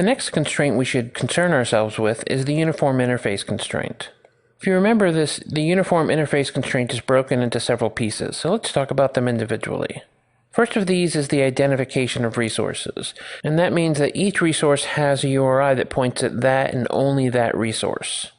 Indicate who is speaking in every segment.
Speaker 1: The next constraint we should concern ourselves with is the uniform interface constraint. If you remember this, the uniform interface constraint is broken into several pieces, so let's talk about them individually. First of these is the identification of resources, and that means that each resource has a URI that points at that and only that resource.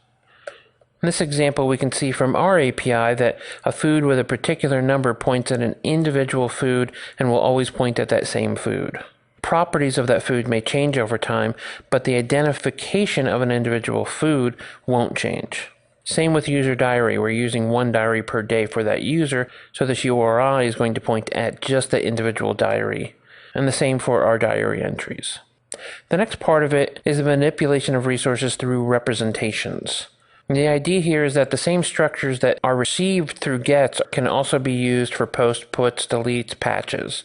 Speaker 1: In this example, we can see from our API that a food with a particular number points at an individual food and will always point at that same food. Properties of that food may change over time, but the identification of an individual food won't change. Same with user diary. We're using one diary per day for that user, so this URI is going to point at just the individual diary. And the same for our diary entries. The next part of it is the manipulation of resources through representations. The idea here is that the same structures that are received through gets can also be used for posts, puts, deletes, patches.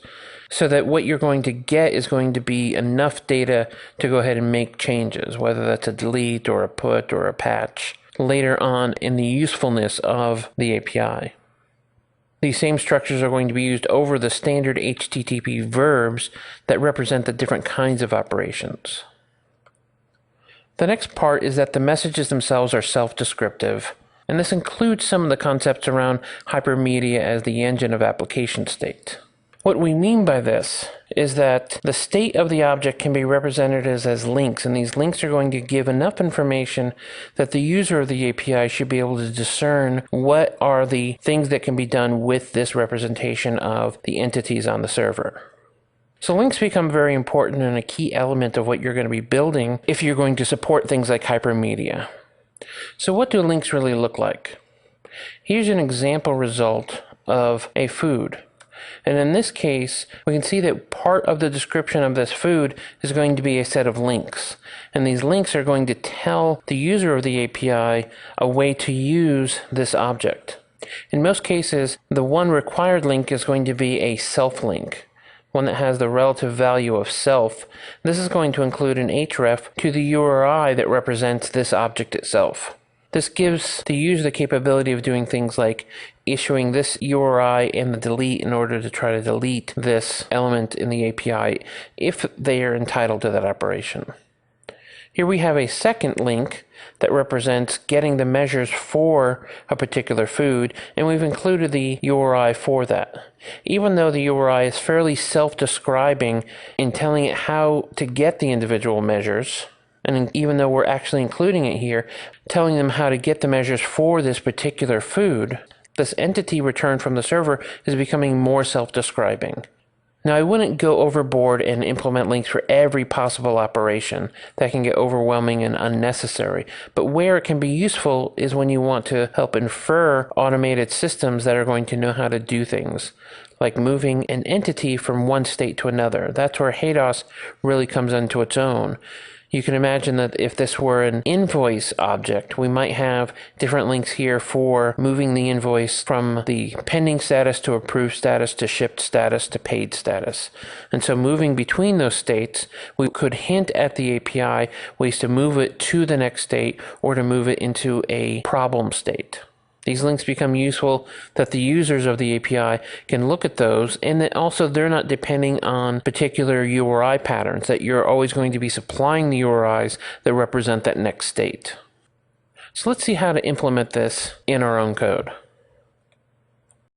Speaker 1: So that what you're going to get is going to be enough data to go ahead and make changes, whether that's a delete or a put or a patch, later on in the usefulness of the API. These same structures are going to be used over the standard HTTP verbs that represent the different kinds of operations. The next part is that the messages themselves are self-descriptive, and this includes some of the concepts around hypermedia as the engine of application state. What we mean by this is that the state of the object can be represented as links, and these links are going to give enough information that the user of the API should be able to discern what are the things that can be done with this representation of the entities on the server. So links become very important and a key element of what you're going to be building if you're going to support things like hypermedia. So what do links really look like? Here's an example result of a food. And in this case, we can see that part of the description of this food is going to be a set of links. And these links are going to tell the user of the API a way to use this object. In most cases, the one required link is going to be a self link, one that has the relative value of self. This is going to include an href to the URI that represents this object itself. This gives the user the capability of doing things like issuing this URI and the delete in order to try to delete this element in the API if they are entitled to that operation. Here we have a second link that represents getting the measures for a particular food, and we've included the URI for that. Even though the URI is fairly self-describing in telling it how to get the individual measures, and even though we're actually including it here, telling them how to get the measures for this particular food, this entity returned from the server is becoming more self-describing. Now, I wouldn't go overboard and implement links for every possible operation. That can get overwhelming and unnecessary. But where it can be useful is when you want to help infer automated systems that are going to know how to do things, like moving an entity from one state to another. That's where HADOS really comes into its own. You can imagine that if this were an invoice object, we might have different links here for moving the invoice from the pending status to approved status to shipped status to paid status. And so moving between those states, we could hint at the API ways to move it to the next state or to move it into a problem state. These links become useful that the users of the API can look at those, and that also they're not depending on particular URI patterns, that you're always going to be supplying the URIs that represent that next state. So let's see how to implement this in our own code.